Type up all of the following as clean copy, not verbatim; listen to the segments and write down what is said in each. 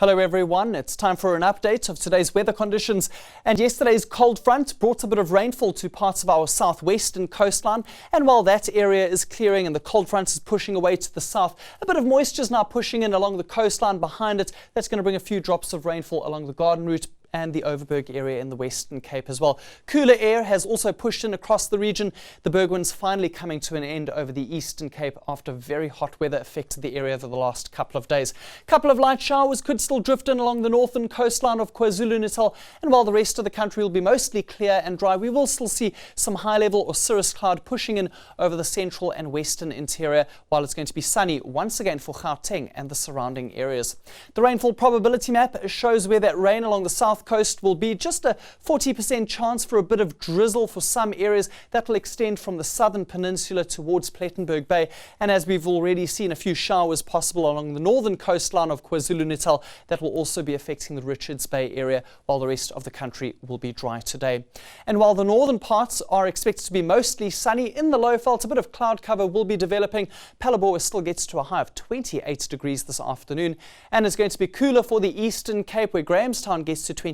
Hello everyone, it's time for an update of today's weather conditions. And yesterday's cold front brought a bit of rainfall to parts of our southwestern coastline. And while that area is clearing and the cold front is pushing away to the south, a bit of moisture is now pushing in along the coastline behind it. That's going to bring a few drops of rainfall along the Garden Route and the Overberg area in the Western Cape as well. Cooler air has also pushed in across the region. The berg winds finally coming to an end over the Eastern Cape after very hot weather affected the area over the last couple of days. A couple of light showers could still drift in along the northern coastline of KwaZulu-Natal, and while the rest of the country will be mostly clear and dry, we will still see some high-level or cirrus cloud pushing in over the central and western interior, while it's going to be sunny once again for Gauteng and the surrounding areas. The rainfall probability map shows where that rain along the south coast will be just a 40% chance for a bit of drizzle for some areas. That will extend from the southern peninsula towards Plettenberg Bay, and as we've already seen, a few showers possible along the northern coastline of KwaZulu-Natal. That will also be affecting the Richards Bay area, while the rest of the country will be dry today. And while the northern parts are expected to be mostly sunny, in the Lowveld a bit of cloud cover will be developing. Palabora still gets to a high of 28 degrees this afternoon, and it's going to be cooler for the Eastern Cape, where Grahamstown gets to 22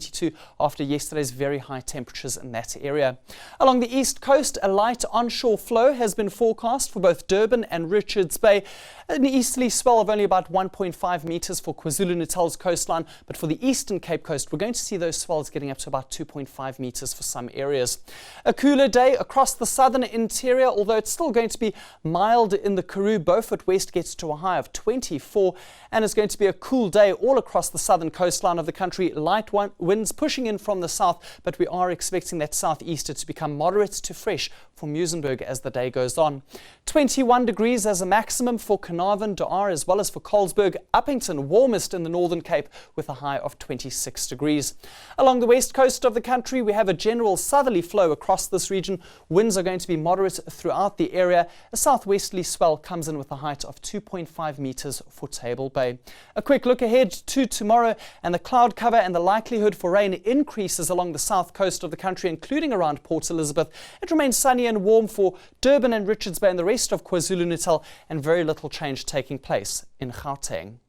after yesterday's very high temperatures in that area. Along the east coast, a light onshore flow has been forecast for both Durban and Richards Bay. An easterly swell of only about 1.5 metres for KwaZulu-Natal's coastline, but for the Eastern Cape coast, we're going to see those swells getting up to about 2.5 metres for some areas. A cooler day across the southern interior, although it's still going to be mild in the Karoo. Beaufort West gets to a high of 24, and it's going to be a cool day all across the southern coastline of the country. Light winds pushing in from the south, but we are expecting that southeaster to become moderate to fresh for Muizenberg as the day goes on. 21 degrees as a maximum for Carnarvon, De Aar, as well as for Colesberg. Uppington, warmest in the Northern Cape with a high of 26 degrees. Along the west coast of the country, we have a general southerly flow across this region. Winds are going to be moderate throughout the area. A southwesterly swell comes in with a height of 2.5 metres for Table Bay. A quick look ahead to tomorrow, and the cloud cover and the likelihood for rain increases along the south coast of the country, including around Port Elizabeth. It remains sunny and warm for Durban and Richards Bay and the rest of KwaZulu-Natal, and very little change taking place in Gauteng.